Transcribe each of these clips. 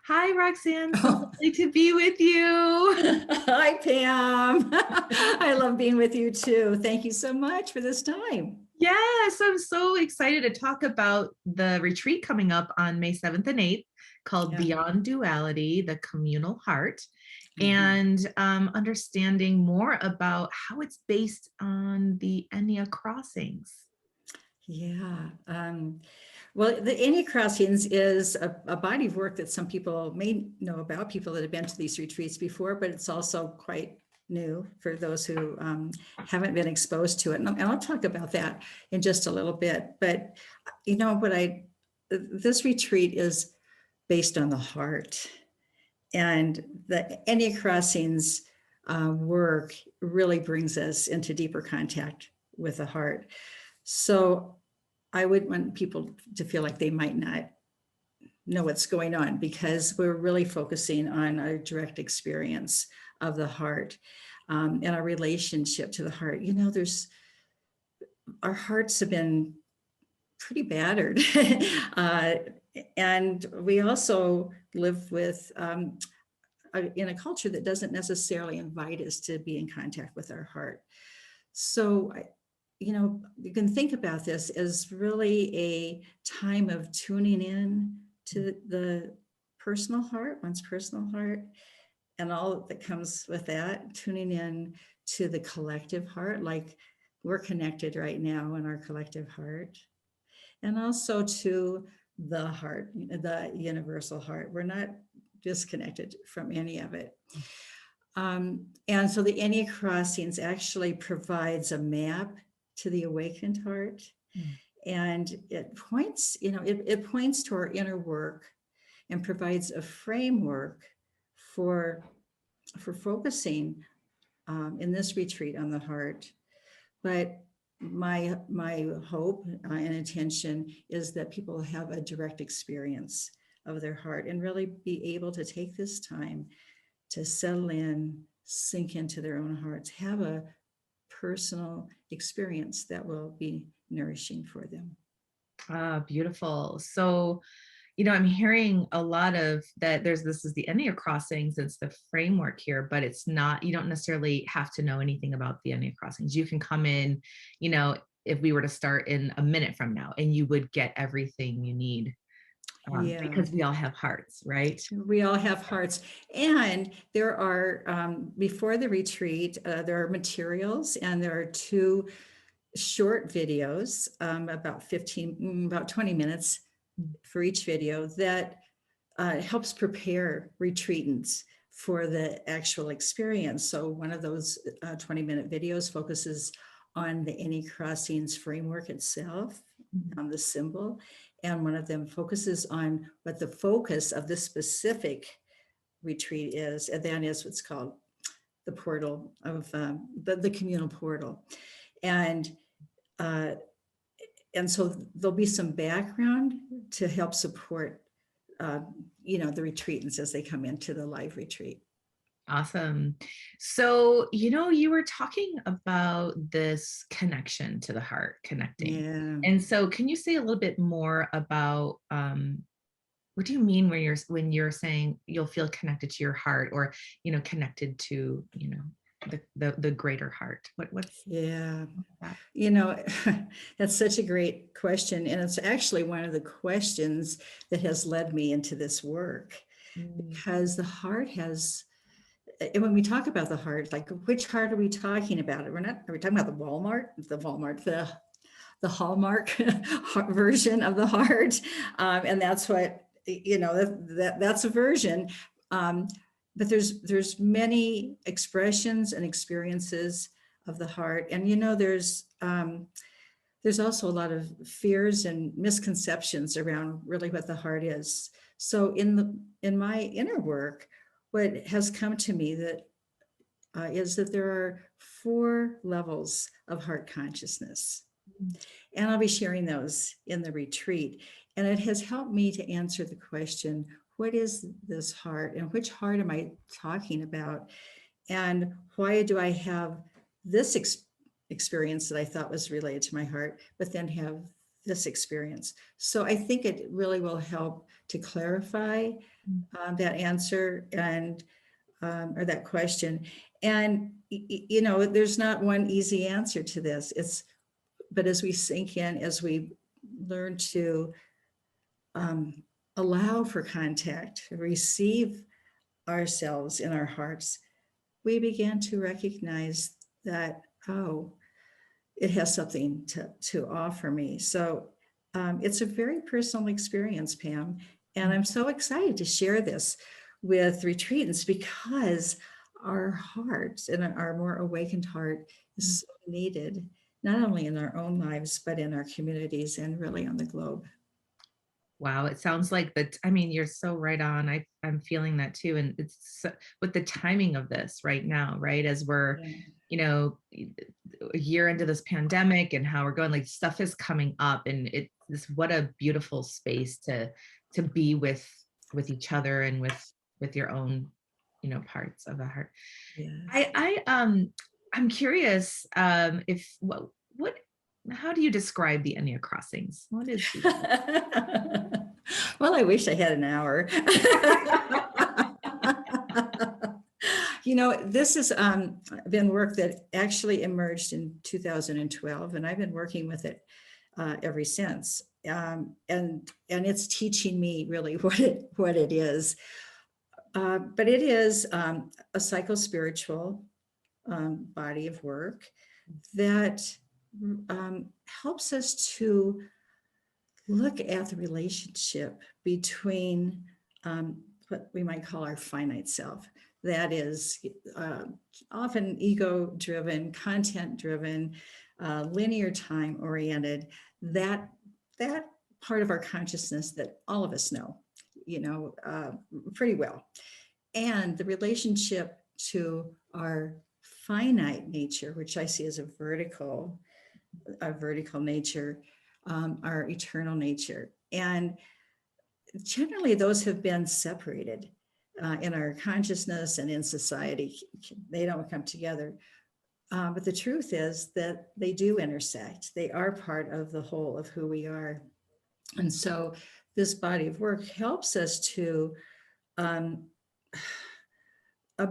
Hi, Roxanne. So Oh, lovely to be with you. hi, Pam. I love being with you too. Thank you so much for this time. Yes, I'm so excited to talk about the retreat coming up on May 7th and 8th called Yeah. Beyond Duality, the Communal Heart, Mhm. and understanding more about how it's based on the Enya crossings. Yeah. Well, the India Crossings is a body of work that some people may know about, people that have been to these retreats before, but it's also quite new for those who haven't been exposed to it. And I'll talk about that in just a little bit. But you know what this retreat is based on the heart. And the India Crossings work really brings us into deeper contact with the heart. So I would want people to feel like they might not know what's going on because we're really focusing on our direct experience of the heart and our relationship to the heart. You know, our hearts have been pretty battered. uh, and we also live with in a culture that doesn't necessarily invite us to be in contact with our heart. So, you know, you can think about this as really a time of tuning in to the personal heart, one's personal heart, and all that comes with that, tuning in to the collective heart, like we're connected right now in our collective heart, and also to the heart, the universal heart. We're not disconnected from any of it. And so the Enya Crossings actually provides a map to the awakened heart. Mm. And it points, it points to our inner work and provides a framework for focusing in this retreat on the heart. But my hope and intention is that people have a direct experience of their heart and really be able to take this time to settle in, sink into their own hearts, have a personal experience that will be nourishing for them. Ah, beautiful. So, I'm hearing a lot of that. This is the Enya crossings, it's the framework here, but it's not, you don't necessarily have to know anything about the Enya crossings. You can come in, you know, if we were to start in a minute from now, and you would get everything you need Yeah, because we all have hearts, right? we all have hearts. And there are, before the retreat, there are materials and there are two short videos, about 20 minutes for each video that helps prepare retreatants for the actual experience. So one of those 20-minute videos focuses on the Any Crossings framework itself, on the symbol, and one of them focuses on what the focus of this specific retreat is, and that is what's called the portal of the communal portal. And uh, and so there'll be some background to help support uh, the retreatants as they come into the live retreat. Awesome. So, you were talking about this connection to the heart, connecting. Yeah. And so, can you say a little bit more about what do you mean when you're saying you'll feel connected to your heart, or connected to the greater heart? What's Yeah. that? You know, that's such a great question. And it's actually one of the questions that has led me into this work Mm. because the heart has, and when we talk about the heart, like which heart are we talking about? Are we talking about the Hallmark version of the heart? And that's what, that's a version. Um, but there's many expressions and experiences of the heart. And, there's also a lot of fears and misconceptions around really what the heart is. So in my inner work, what has come to me that is that there are 4 levels of heart consciousness. And I'll be sharing those in the retreat. And it has helped me to answer the question, what is this heart and which heart am I talking about? And why do I have this experience that I thought was related to my heart, but then have this experience. So I think it really will help to clarify that answer and or that question. And you know, there's not one easy answer to this. But as we sink in, as we learn to allow for contact, receive ourselves in our hearts, we begin to recognize that, oh, it has something to offer me. So it's a very personal experience, Pam. And I'm so excited to share this with retreatants because our hearts and our more awakened heart is so needed, not only in our own lives, but in our communities and really on the globe. Wow, it sounds like that. I mean, you're so right on. I'm feeling that too. And it's with the timing of this right now, right? As we're, Yeah. you know, a year into this pandemic and how we're going, like stuff is coming up, and it's what a beautiful space to be with each other and with your own, parts of the heart. Yes. I'm curious, if what how do you describe the Enneagram crossings? What is the Well, I wish I had an hour. You know, this has been work that actually emerged in 2012, and I've been working with it ever since. And it's teaching me really what it is. But it is a psycho-spiritual body of work that helps us to look at the relationship between what we might call our finite self. That is often ego driven, content driven, linear time oriented. That part of our consciousness that all of us know, pretty well. And the relationship to our finite nature, which I see as a vertical nature, our eternal nature. And generally, those have been separated in our consciousness and in society. They don't come together. But the truth is that they do intersect. They are part of the whole of who we are. And so this body of work helps us to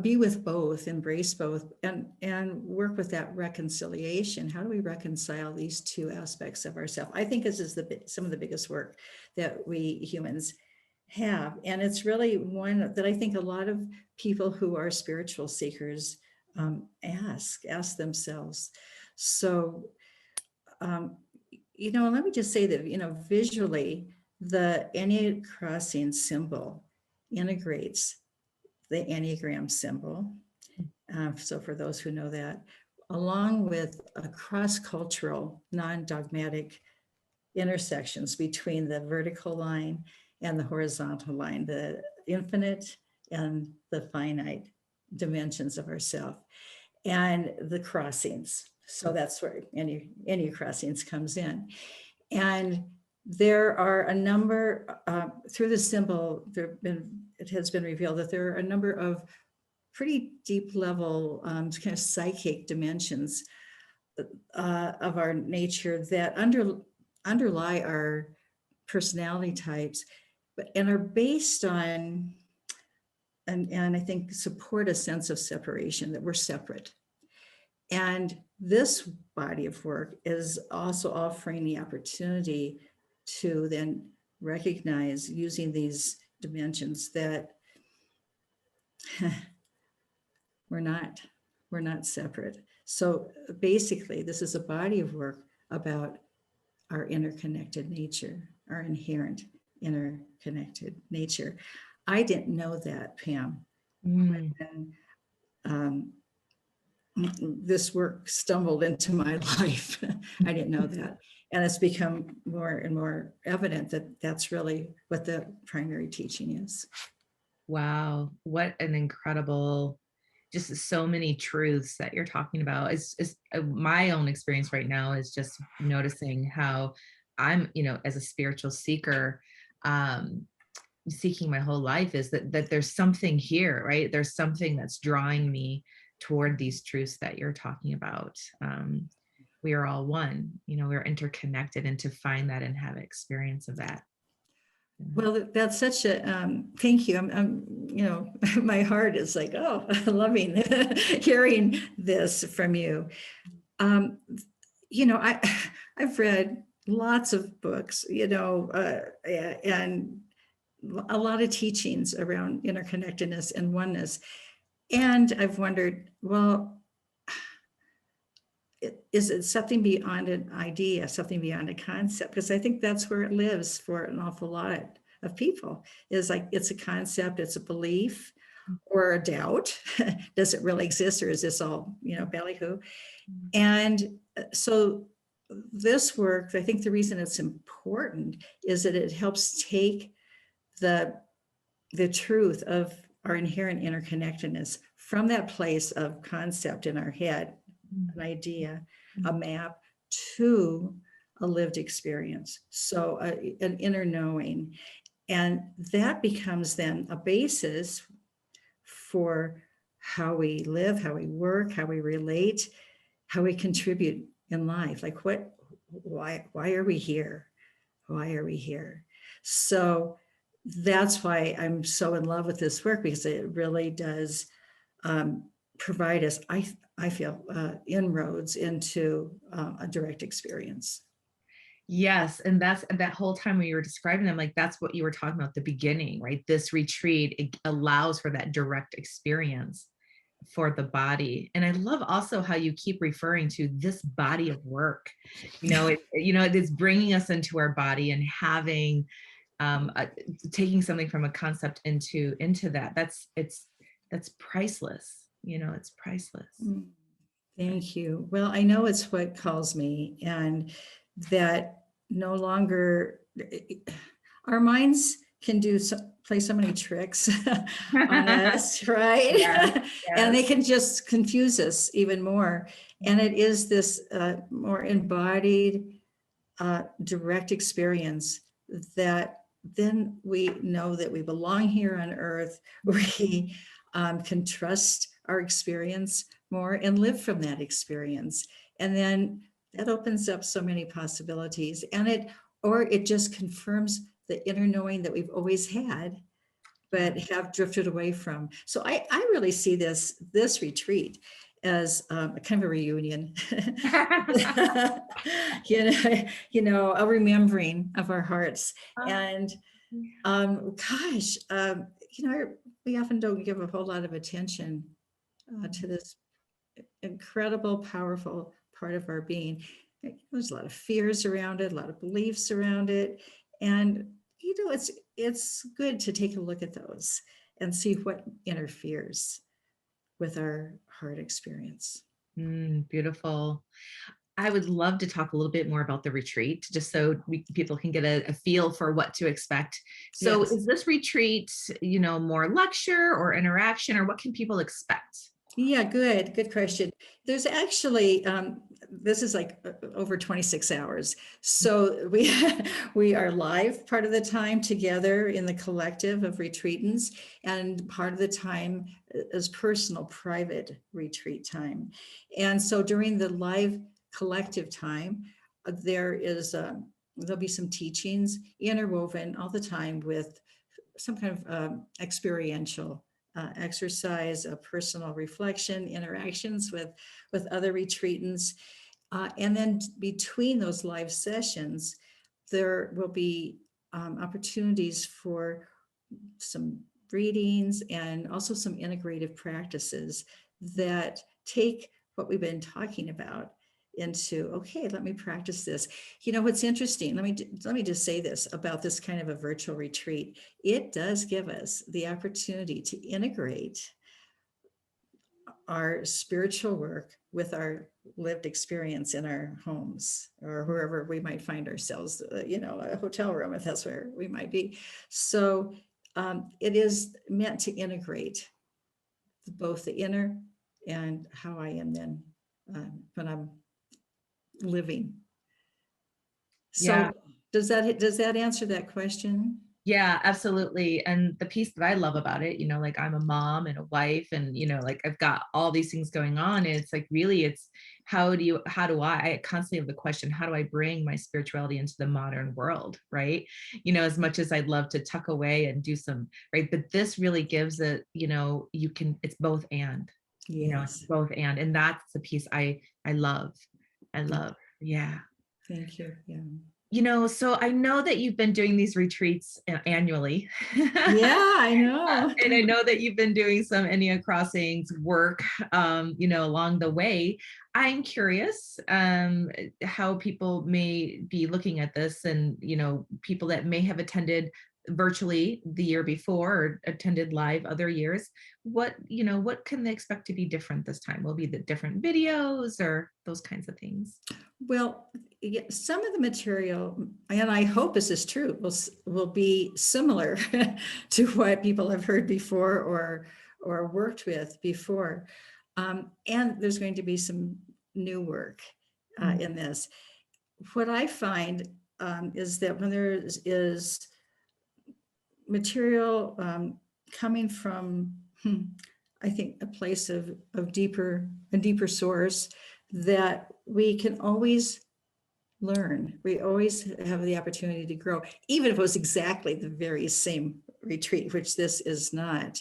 be with both, embrace both, and work with that reconciliation. How do we reconcile these two aspects of ourselves? I think this is some of the biggest work that we humans have. And it's really one that I think a lot of people who are spiritual seekers ask themselves. So, let me just say that, visually, the Enneagram crossing symbol integrates the Enneagram symbol. So for those who know that, along with a cross-cultural, non-dogmatic intersections between the vertical line and the horizontal line, the infinite and the finite dimensions of ourself, and the crossings. So that's where any crossings comes in. And there are a number, through the symbol, it has been revealed that there are a number of pretty deep level kind of psychic dimensions of our nature that underlie our personality types, and are based on, and I think support a sense of separation, that we're separate. And this body of work is also offering the opportunity to then recognize, using these dimensions, that we're not separate. So basically, this is a body of work about our interconnected nature, our inherent interconnected nature. I didn't know that, Pam, when this work stumbled into my life. I didn't know that. And it's become more and more evident that that's really what the primary teaching is. Wow, what an incredible, just so many truths that you're talking about. It's my own experience right now is just noticing how I'm, as a spiritual seeker, seeking my whole life, is that there's something here, right? There's something that's drawing me toward these truths that you're talking about. we are all one, we're interconnected, and to find that and have experience of that. Well, that's such a thank you. My heart is like, oh, loving hearing this from you. Um, I've read lots of books, and a lot of teachings around interconnectedness and oneness. And I've wondered, well, is it something beyond an idea, something beyond a concept? Because I think that's where it lives for an awful lot of people, is like it's a concept, it's a belief or a doubt. Does it really exist, or is this all, ballyhoo? And so this work, I think the reason it's important is that it helps take the truth of our inherent interconnectedness from that place of concept in our head, an idea, a map, to a lived experience. So an inner knowing. And that becomes then a basis for how we live, how we work, how we relate, how we contribute in life. Like why are we here? Why are we here? So that's why I'm so in love with this work, because it really does provide us, I feel, inroads into a direct experience. Yes. And that's that whole time when you were describing them, like that's what you were talking about at the beginning, right? This retreat, it allows for that direct experience for the body. And I love also how you keep referring to this body of work. It's bringing us into our body and having taking something from a concept into that. That's priceless. It's priceless. Thank you. Well, I know it's what calls me, and that no longer our minds can play so many tricks on us, right? Yes, And they yes. can just confuse us even more. And it is this more embodied, direct experience that then we know that we belong here on earth. We can trust our experience more and live from that experience. And then that opens up so many possibilities, and it just confirms the inner knowing that we've always had, but have drifted away from. So I really see this retreat as a kind of a reunion, a remembering of our hearts. And gosh, we often don't give a whole lot of attention to this incredible, powerful part of our being. There's a lot of fears around it, a lot of beliefs around it. And, it's good to take a look at those and see what interferes with our heart experience. Beautiful. I would love to talk a little bit more about the retreat, just so people can get a feel for what to expect. So Yes. is this retreat, more lecture or interaction, or what can people expect? Yeah, good question. There's actually, this is like over 26 hours. So we are live part of the time together in the collective of retreatants, and part of the time is personal, private retreat time. And so during the live collective time, there'll be some teachings interwoven all the time with some kind of experiential exercise, personal reflection, interactions with other retreatants. And then between those live sessions, there will be opportunities for some readings and also some integrative practices that take what we've been talking about into, okay, let me practice this. What's interesting, let me just say this about this kind of a virtual retreat. It does give us the opportunity to integrate our spiritual work with our lived experience in our homes or wherever we might find ourselves, a hotel room, if that's where we might be. So it is meant to integrate both the inner and how I am then when I'm living. So Yeah. does that answer that question? Yeah, absolutely. And the piece that I love about it, like I'm a mom and a wife and, like I've got all these things going on. And it's like, really, it's I constantly have the question, how do I bring my spirituality into the modern world? Right. As much as I'd love to tuck away and do some, right. But this really gives it, it's both it's Yes. both and that's the piece I love. I love. Yeah. Thank you. Yeah. So I know that you've been doing these retreats annually. Yeah, I know. And I know that you've been doing some Enneagram Crossings work, along the way. I'm curious how people may be looking at this and, people that may have attended virtually the year before or attended live other years. What can they expect to be different this time? Will be the different videos or those kinds of things? Well, yeah, some of the material, and I hope this is true, will be similar to what people have heard before or worked with before. And there's going to be some new work in this. What I find is that when there is material coming from, I think, a place of a deeper source, that we can always learn. We always have the opportunity to grow, even if it was exactly the very same retreat, which this is not.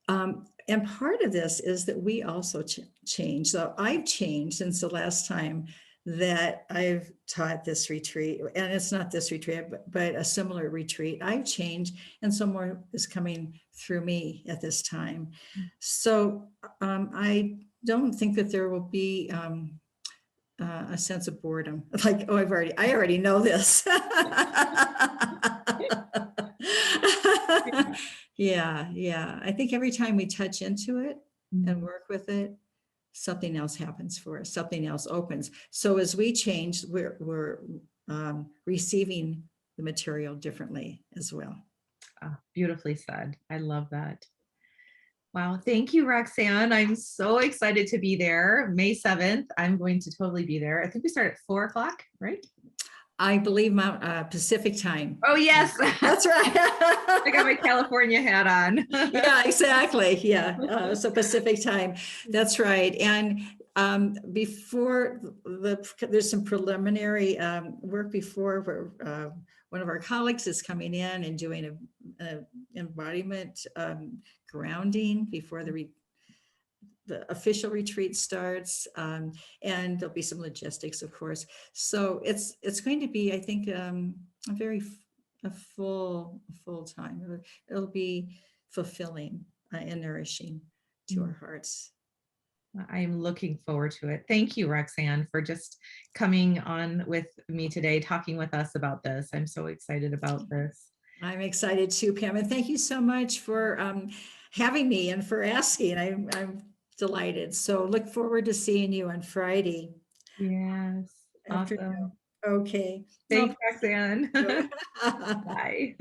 And part of this is that we also change. So I've changed since the last time that I've taught this retreat, and it's not this retreat, but a similar retreat. I've changed, and some more is coming through me at this time. So I don't think that there will be a sense of boredom, like, oh, I already know this. Yeah. I think every time we touch into it and work with it, something else happens for us. Something else opens. So as we change, we're receiving the material differently as well. Oh, beautifully said. I love that. Wow. Thank you, Roxanne. I'm so excited to be there. May 7th. I'm going to totally be there. I think we start at 4 o'clock, right? I believe Mount Pacific time. Oh, yes. That's right. I got my California hat on. Yeah, exactly. Yeah. So Pacific time. That's right. And before there's some preliminary work before where one of our colleagues is coming in and doing a embodiment grounding before the official retreat starts, and there'll be some logistics, of course. So it's going to be, I think, a full time. It'll be fulfilling and nourishing to our hearts. I'm looking forward to it. Thank you, Roxanne, for just coming on with me today, talking with us about this. I'm so excited about this. I'm excited too, Pam, and thank you so much for having me and for asking. I'm delighted. So look forward to seeing you on Friday. Yes. Afternoon. Awesome. Okay. Thanks, Roxanne. Oh. Bye.